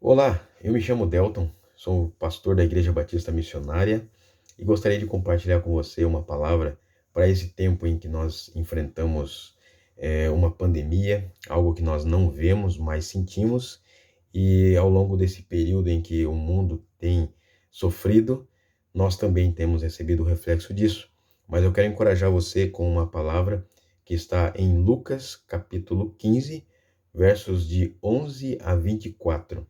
Olá, eu me chamo Delton, sou pastor da Igreja Batista Missionária e gostaria de compartilhar com você uma palavra para esse tempo em que nós enfrentamos uma pandemia, algo que nós não vemos, mas sentimos, e ao longo desse período em que o mundo tem sofrido, nós também temos recebido o reflexo disso. Mas eu quero encorajar você com uma palavra que está em Lucas, capítulo 15, versos de 11 a 24.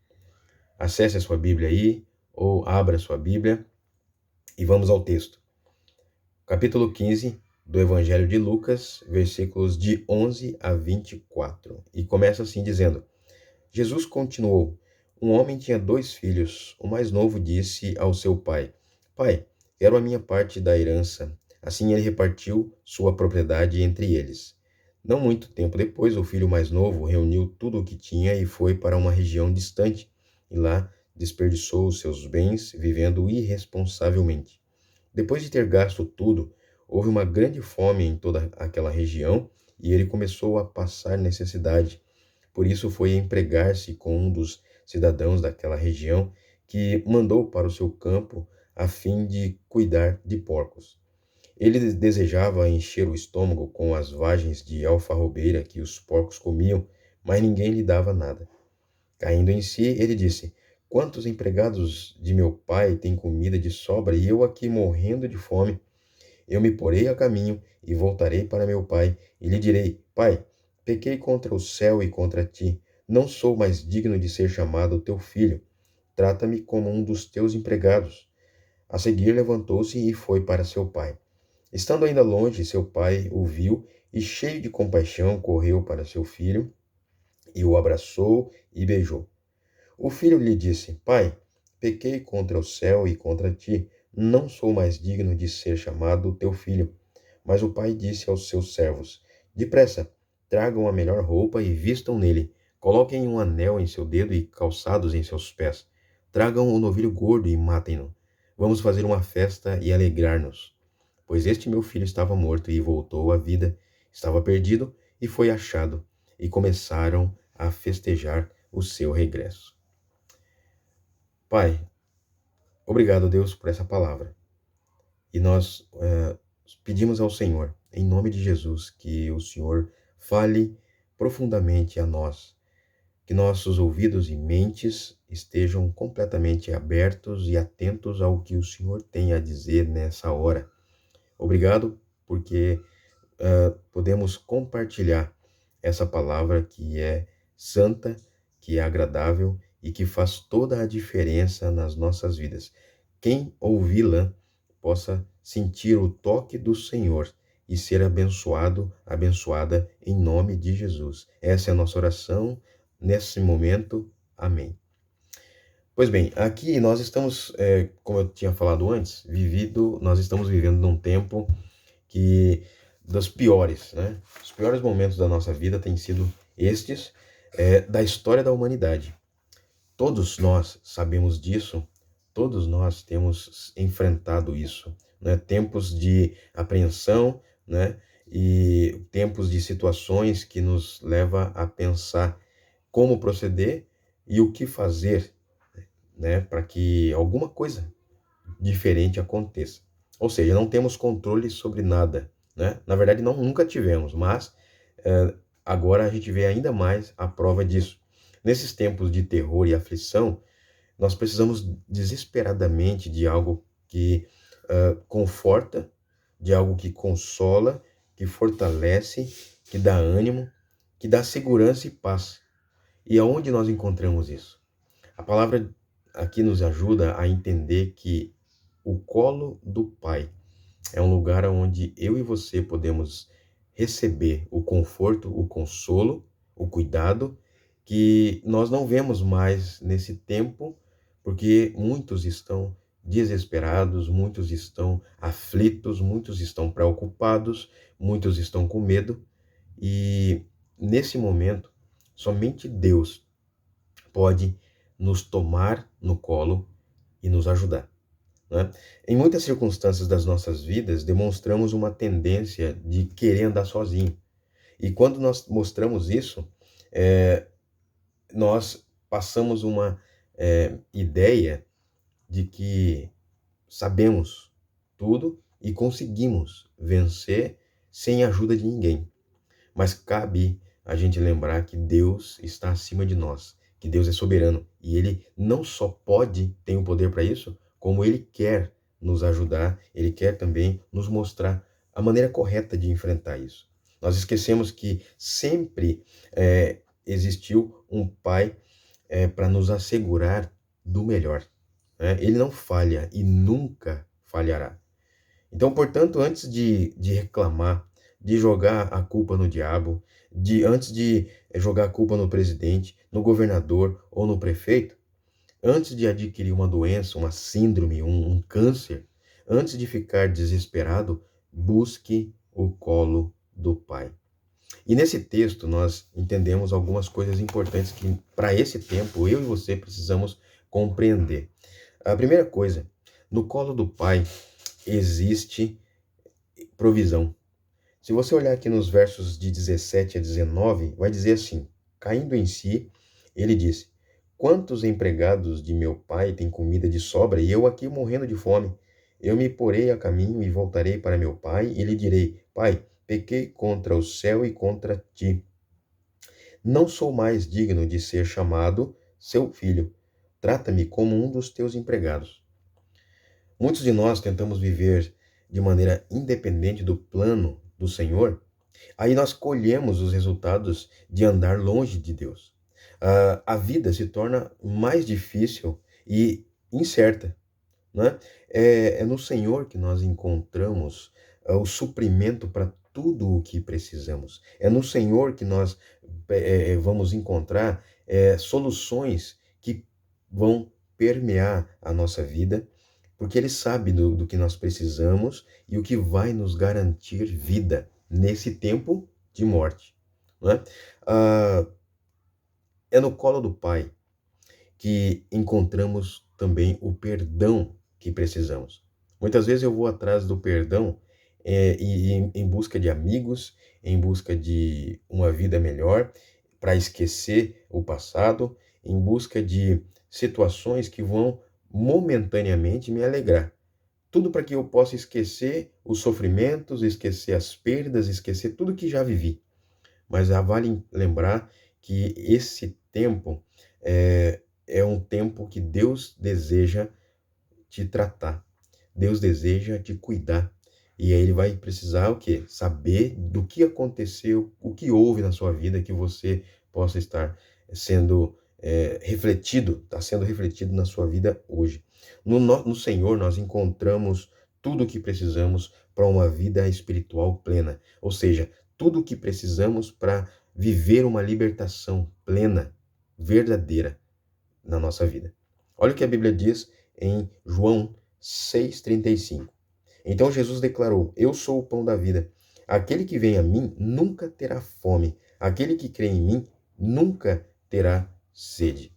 Acesse a sua Bíblia aí, ou abra a sua Bíblia e vamos ao texto. Capítulo 15 do Evangelho de Lucas, versículos de 11 a 24. E começa assim dizendo: Jesus continuou: Um homem tinha 2 filhos. O mais novo disse ao seu pai: Pai, quero a minha parte da herança. Assim ele repartiu sua propriedade entre eles. Não muito tempo depois, o filho mais novo reuniu tudo o que tinha e foi para uma região distante, e lá desperdiçou os seus bens vivendo irresponsavelmente. Depois de ter gasto tudo, houve uma grande fome em toda aquela região e ele começou a passar necessidade. Por isso foi empregar-se com um dos cidadãos daquela região, que mandou para o seu campo a fim de cuidar de porcos. Ele desejava encher o estômago com as vagens de alfarrobeira que os porcos comiam, mas ninguém lhe dava nada. Caindo em si, ele disse: Quantos empregados de meu pai têm comida de sobra e eu aqui morrendo de fome? Eu me porei a caminho e voltarei para meu pai e lhe direi: Pai, pequei contra o céu e contra ti. Não sou mais digno de ser chamado teu filho. Trata-me como um dos teus empregados. A seguir levantou-se e foi para seu pai. Estando ainda longe, seu pai o viu e, cheio de compaixão, correu para seu filho e o abraçou e beijou. O filho lhe disse: Pai, pequei contra o céu e contra ti. Não sou mais digno de ser chamado teu filho. Mas o pai disse aos seus servos: Depressa, tragam a melhor roupa e vistam nele. Coloquem um anel em seu dedo e calçados em seus pés. Tragam o novilho gordo e matem-no. Vamos fazer uma festa e alegrar-nos. Pois este meu filho estava morto e voltou à vida, estava perdido e foi achado. E começaram a festejar o seu regresso. Pai, obrigado, Deus, por essa palavra. E nós pedimos ao Senhor, em nome de Jesus, que o Senhor fale profundamente a nós, que nossos ouvidos e mentes estejam completamente abertos e atentos ao que o Senhor tem a dizer nessa hora. Obrigado, porque podemos compartilhar essa palavra que é santa, que é agradável e que faz toda a diferença nas nossas vidas. Quem ouvi-la possa sentir o toque do Senhor e ser abençoado, abençoada em nome de Jesus. Essa é a nossa oração nesse momento. Amém. Pois bem, aqui nós estamos, como eu tinha falado antes, nós estamos vivendo num tempo que dos piores, né? Os piores momentos da nossa vida têm sido estes da história da humanidade. Todos nós sabemos disso, todos nós temos enfrentado isso, né? Tempos de apreensão, né? E tempos de situações que nos leva a pensar como proceder e o que fazer, né? Para que alguma coisa diferente aconteça. Ou seja, não temos controle sobre nada, né? Na verdade, nunca tivemos, mas agora a gente vê ainda mais a prova disso. Nesses tempos de terror e aflição, nós precisamos desesperadamente de algo que conforta, de algo que consola, que fortalece, que dá ânimo, que dá segurança e paz. E aonde nós encontramos isso? A palavra aqui nos ajuda a entender que o colo do Pai é um lugar onde eu e você podemos receber o conforto, o consolo, o cuidado que nós não vemos mais nesse tempo, porque muitos estão desesperados, muitos estão aflitos, muitos estão preocupados, muitos estão com medo, e nesse momento somente Deus pode nos tomar no colo e nos ajudar, né? Em muitas circunstâncias das nossas vidas, demonstramos uma tendência de querer andar sozinho. E quando nós mostramos isso, nós passamos ideia de que sabemos tudo e conseguimos vencer sem a ajuda de ninguém. Mas cabe a gente lembrar que Deus está acima de nós, que Deus é soberano e Ele não só pode, tem o poder para isso, como Ele quer nos ajudar, Ele quer também nos mostrar a maneira correta de enfrentar isso. Nós esquecemos que sempre existiu um Pai para nos assegurar do melhor, né? Ele não falha e nunca falhará. Então, portanto, antes de reclamar, de jogar a culpa no diabo, antes de jogar a culpa no presidente, no governador ou no prefeito, antes de adquirir uma doença, uma síndrome, um câncer, antes de ficar desesperado, busque o colo do Pai. E nesse texto nós entendemos algumas coisas importantes que, para esse tempo, eu e você precisamos compreender. A primeira coisa, no colo do Pai existe provisão. Se você olhar aqui nos versos de 17 a 19, vai dizer assim: caindo em si, ele disse: quantos empregados de meu pai têm comida de sobra e eu aqui morrendo de fome? Eu me porei a caminho e voltarei para meu pai e lhe direi: Pai, pequei contra o céu e contra ti. Não sou mais digno de ser chamado seu filho. Trata-me como um dos teus empregados. Muitos de nós tentamos viver de maneira independente do plano do Senhor, aí nós colhemos os resultados de andar longe de Deus. A vida se torna mais difícil e incerta, né? É no Senhor que nós encontramos o suprimento para tudo o que precisamos. É no Senhor que nós vamos encontrar soluções que vão permear a nossa vida, porque Ele sabe do que nós precisamos e o que vai nos garantir vida nesse tempo de morte, né? Ah, é no colo do Pai que encontramos também o perdão que precisamos. Muitas vezes eu vou atrás do perdão e em busca de amigos, em busca de uma vida melhor, para esquecer o passado, em busca de situações que vão momentaneamente me alegrar. Tudo para que eu possa esquecer os sofrimentos, esquecer as perdas, esquecer tudo que já vivi. Mas já vale lembrar que esse tempo é um tempo que Deus deseja te tratar. Deus deseja te cuidar. E aí ele vai precisar o quê? Saber do que aconteceu, o que houve na sua vida, que você possa estar sendo refletido, está sendo refletido na sua vida hoje. No Senhor nós encontramos tudo o que precisamos para uma vida espiritual plena. Ou seja, tudo o que precisamos para viver uma libertação plena, verdadeira na nossa vida. Olha o que a Bíblia diz em João 6,35. Então Jesus declarou: eu sou o pão da vida. Aquele que vem a mim nunca terá fome. Aquele que crê em mim nunca terá sede.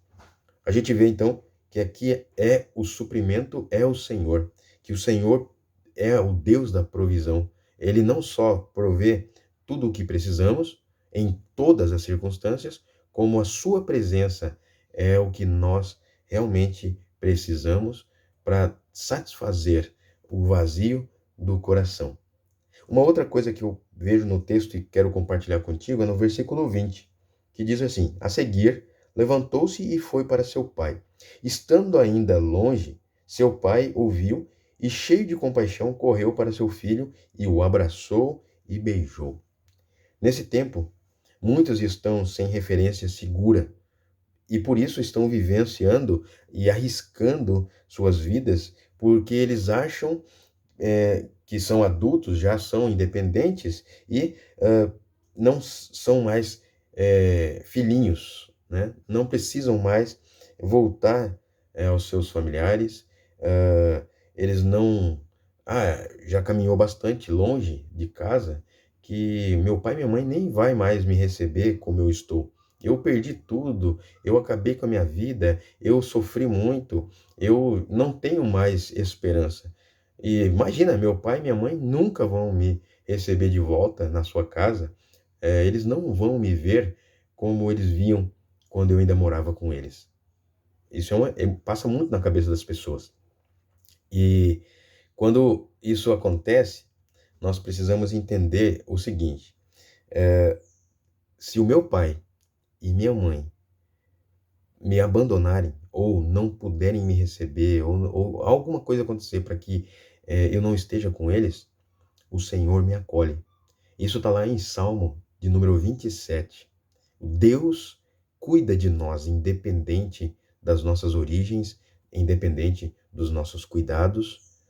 A gente vê então que aqui o suprimento é o Senhor, que o Senhor é o Deus da provisão. Ele não só provê tudo o que precisamos em todas as circunstâncias, como a sua presença é o que nós realmente precisamos para satisfazer o vazio do coração. Uma outra coisa que eu vejo no texto e quero compartilhar contigo é no versículo 20, que diz assim: a seguir, levantou-se e foi para seu pai. Estando ainda longe, seu pai ouviu e, cheio de compaixão, correu para seu filho e o abraçou e beijou. Nesse tempo, muitos estão sem referência segura e por isso estão vivenciando e arriscando suas vidas porque eles acham que são adultos, já são independentes e não são mais filhinhos, né? Não precisam mais voltar aos seus familiares, eles não... já caminhou bastante longe de casa, que meu pai e minha mãe nem vai mais me receber como eu estou. Eu perdi tudo, eu acabei com a minha vida, eu sofri muito, eu não tenho mais esperança. E imagina, meu pai e minha mãe nunca vão me receber de volta na sua casa, eles não vão me ver como eles viam quando eu ainda morava com eles. Isso passa muito na cabeça das pessoas. E quando isso acontece, nós precisamos entender o seguinte: se o meu pai e minha mãe me abandonarem, ou não puderem me receber, ou alguma coisa acontecer para que eu não esteja com eles, o Senhor me acolhe. Isso está lá em Salmo de número 27. Deus cuida de nós, independente das nossas origens, independente dos nossos cuidados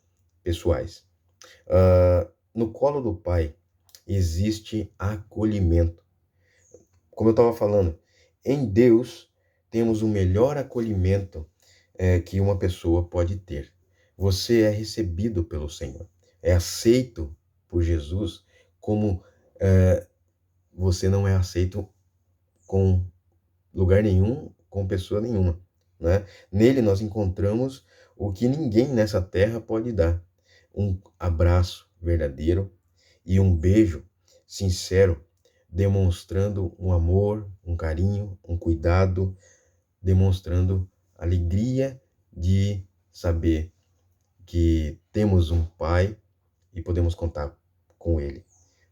pessoais. No colo do Pai existe acolhimento. Como eu estava falando, em Deus temos o melhor acolhimento que uma pessoa pode ter. Você é recebido pelo Senhor, é aceito por Jesus como você não é aceito com lugar nenhum, com pessoa nenhuma, né? Nele nós encontramos o que ninguém nessa terra pode dar: um abraço verdadeiro e um beijo sincero, demonstrando um amor, um carinho, um cuidado, demonstrando alegria de saber que temos um Pai e podemos contar com Ele.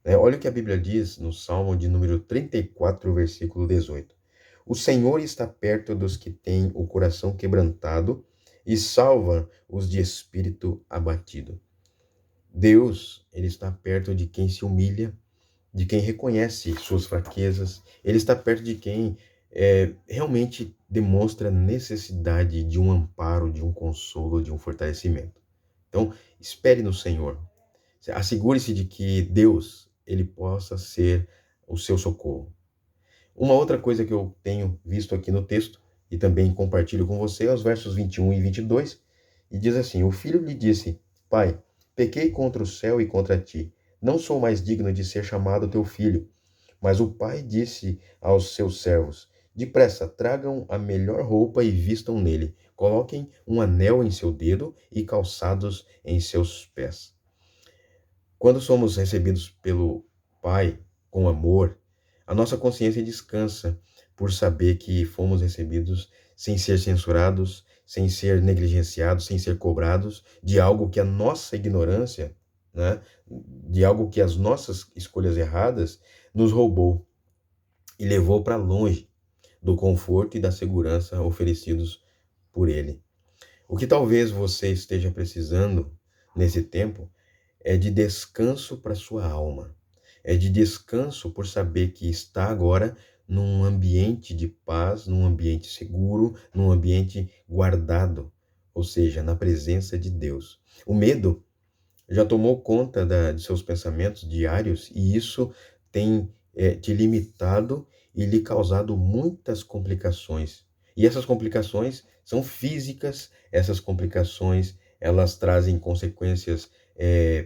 Olha o que a Bíblia diz no Salmo de número 34, versículo 18. O Senhor está perto dos que têm o coração quebrantado e salva os de espírito abatido. Deus, ele está perto de quem se humilha, de quem reconhece suas fraquezas. Ele está perto de quem realmente demonstra necessidade de um amparo, de um consolo, de um fortalecimento. Então, espere no Senhor. Assegure-se de que Deus, ele possa ser o seu socorro. Uma outra coisa que eu tenho visto aqui no texto, e também compartilho com você, é os versos 21 e 22, e diz assim: O filho lhe disse: Pai, pequei contra o céu e contra ti, não sou mais digno de ser chamado teu filho. Mas o pai disse aos seus servos: Depressa, tragam a melhor roupa e vistam nele. Coloquem um anel em seu dedo e calçados em seus pés. Quando somos recebidos pelo Pai com amor, a nossa consciência descansa por saber que fomos recebidos sem ser censurados, sem ser negligenciados, sem ser cobrados de algo que a nossa ignorância, né, de algo que as nossas escolhas erradas nos roubou e levou para longe do conforto e da segurança oferecidos por Ele. O que talvez você esteja precisando nesse tempo é de descanso para sua alma. É de descanso por saber que está agora num ambiente de paz, num ambiente seguro, num ambiente guardado, ou seja, na presença de Deus. O medo já tomou conta de seus pensamentos diários e isso tem te limitado e lhe causado muitas complicações. E essas complicações são físicas, essas complicações elas trazem consequências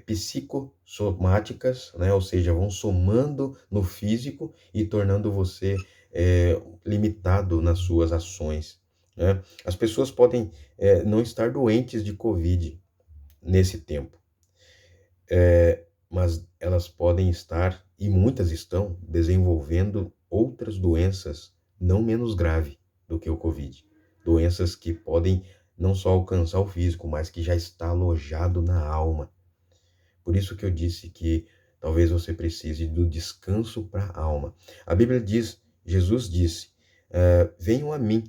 psicossomáticas, né? Ou seja, vão somando no físico e tornando você limitado nas suas ações, né? As pessoas podem não estar doentes de Covid nesse tempo, mas elas podem estar, e muitas estão, desenvolvendo outras doenças não menos graves do que o Covid. Doenças que podem não só alcançar o físico, mas que já está alojado na alma. Por isso que eu disse que talvez você precise do descanso para a alma. A Bíblia diz, Jesus disse, venham a mim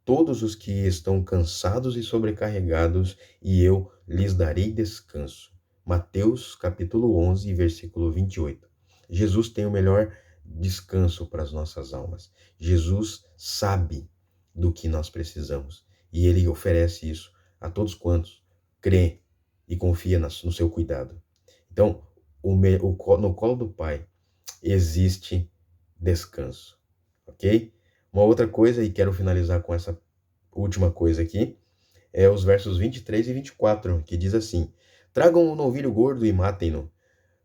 todos os que estão cansados e sobrecarregados, e eu lhes darei descanso. Mateus capítulo 11, versículo 28. Jesus tem o melhor descanso para as nossas almas. Jesus sabe do que nós precisamos e ele oferece isso a todos quantos crê e confia no seu cuidado. Então, no colo do Pai existe descanso, ok? Uma outra coisa, e quero finalizar com essa última coisa aqui, é os versos 23 e 24, que diz assim: Tragam um novilho gordo e matem-no.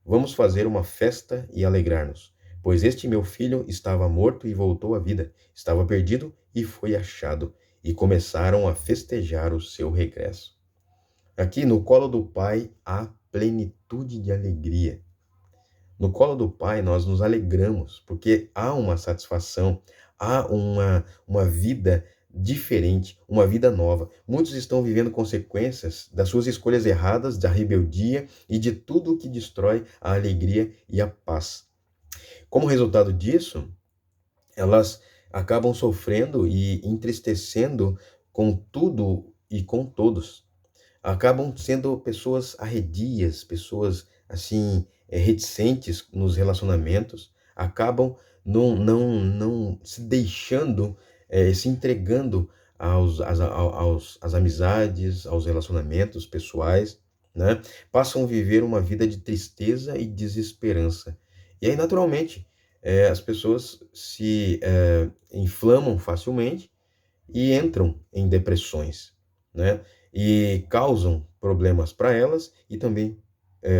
Vamos fazer uma festa e alegrar-nos, pois este meu filho estava morto e voltou à vida, estava perdido e foi achado. E começaram a festejar o seu regresso. Aqui no colo do Pai há plenitude de alegria. No colo do Pai nós nos alegramos, porque há uma satisfação, há uma vida diferente, uma vida nova. Muitos estão vivendo consequências das suas escolhas erradas, da rebeldia e de tudo que destrói a alegria e a paz. Como resultado disso, elas acabam sofrendo e entristecendo com tudo e com todos. Acabam sendo pessoas arredias, pessoas assim, reticentes nos relacionamentos, acabam não se deixando, se entregando às amizades, aos relacionamentos pessoais, né? Passam a viver uma vida de tristeza e desesperança. E aí, naturalmente, as pessoas se inflamam facilmente e entram em depressões, né? E causam problemas para elas e também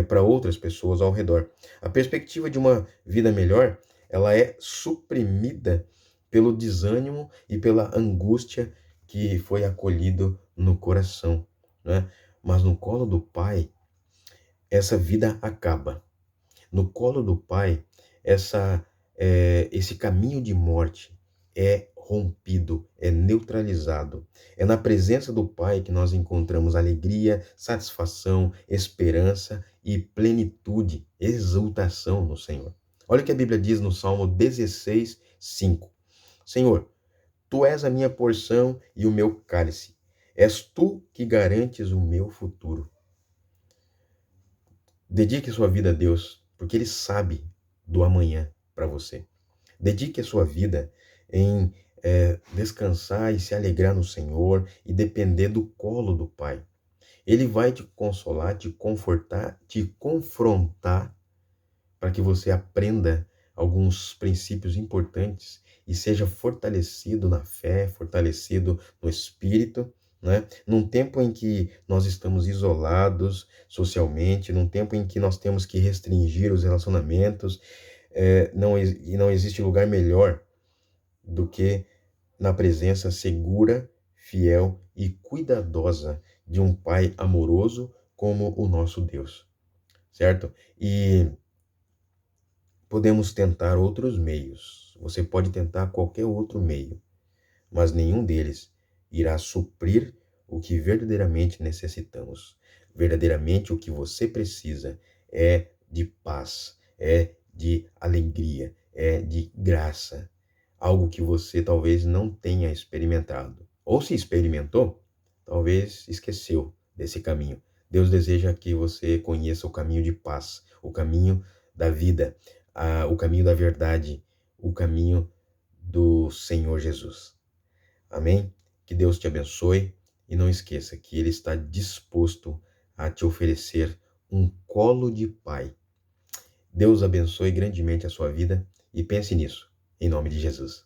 para outras pessoas ao redor. A perspectiva de uma vida melhor, ela é suprimida pelo desânimo e pela angústia que foi acolhido no coração, né? Mas no colo do Pai, essa vida acaba. No colo do Pai, esse caminho de morte é rompido, é neutralizado. É na presença do Pai que nós encontramos alegria, satisfação, esperança e plenitude, exultação no Senhor. Olha o que a Bíblia diz no Salmo 16, 5. Senhor, tu és a minha porção e o meu cálice. És tu que garantes o meu futuro. Dedique sua vida a Deus, porque Ele sabe do amanhã para você. Dedique a sua vida em descansar e se alegrar no Senhor e depender do colo do Pai. Ele vai te consolar, te confortar, te confrontar para que você aprenda alguns princípios importantes e seja fortalecido na fé, fortalecido no espírito, né? Num tempo em que nós estamos isolados socialmente, num tempo em que nós temos que restringir os relacionamentos, não existe lugar melhor do que na presença segura, fiel e cuidadosa de um Pai amoroso como o nosso Deus, certo? E podemos tentar outros meios. Você pode tentar qualquer outro meio, mas nenhum deles irá suprir o que verdadeiramente necessitamos. Verdadeiramente o que você precisa é de paz, é de alegria, é de graça. Algo que você talvez não tenha experimentado. Ou se experimentou, talvez esqueceu desse caminho. Deus deseja que você conheça o caminho de paz, o caminho da vida, o caminho da verdade, o caminho do Senhor Jesus. Amém? Que Deus te abençoe e não esqueça que Ele está disposto a te oferecer um colo de pai. Deus abençoe grandemente a sua vida e pense nisso, em nome de Jesus.